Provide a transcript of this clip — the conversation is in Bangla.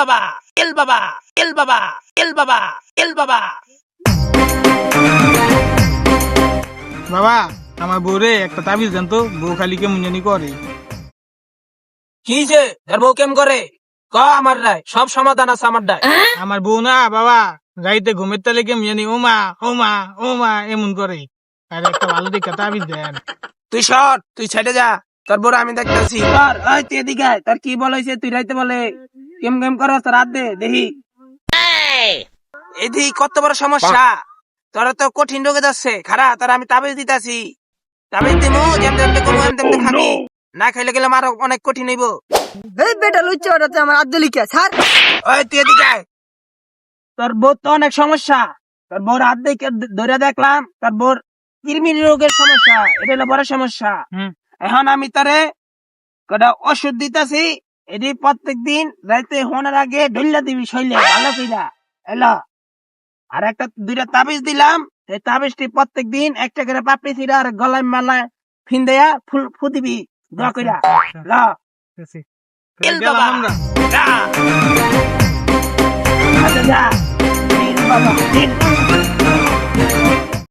বাবা, এল বাবা, এল বাবা, এল বাবা, এল বাবা। বাবা আমার বউরে একটা তাবিজ দেন তো, বউ খালি কেমন জানি করে। কি যে তোর বউ কেম করে ক আমার রায়, সব সমাধান আছে আমার রায়। আমার বউ না বাবা, গাইতে ঘুমের তালে কেমন জানি ওমা ওমা ওমা এমন করে। আর একটা ভালো দেখে তাবিজ দেন। তুই সর, তুই ছেড়ে যা, তোর বড় আমি দেখতেছি। ওই তুই এদিকে আয়, তোর কি বলেছে তুই রাইতে বলে কেম কেম কর, তোর রাত দে দেখি। এদিকে কত বড় সমস্যা, তোরা তো কঠিন রোগে যাচ্ছে। খারা তোর আমি তাবিজ দিতাছি, তাবিজ দিমু, যেমন যেমন করবো এমন খাবি, না খাইলে গেলে আরো অনেক কঠিন হইব। এই বেটা লুচ্চা ওটাতে আমার আদ্দলিকা স্যার। ওই তুই এদিকে আয়, তোর বউর তো অনেক সমস্যা। তোর বউর হাত দেখে ধরে দেখলাম তোর বউর কৃমি রোগের সমস্যা, এটা হলো বড় সমস্যা। এখন আমি তারে কটা ওষুধ দিতেছি, এটি প্রত্যেক দিন রাইতে হওয়ার আগে ঢইলা দিবি শৈলে ভালো কইরা এলো। আর একটা দুইটা তাবিজ দিলাম, এই তাবিজটি প্রত্যেক দিন একটা করে পাপড়ি ছিড়া আর গলায় মালায় ফিন দেয়া ফুল ফু দিবি দোয়া কইরা ল। এল বাবা, যা। আচ্ছা যা, এল বাবা, এল।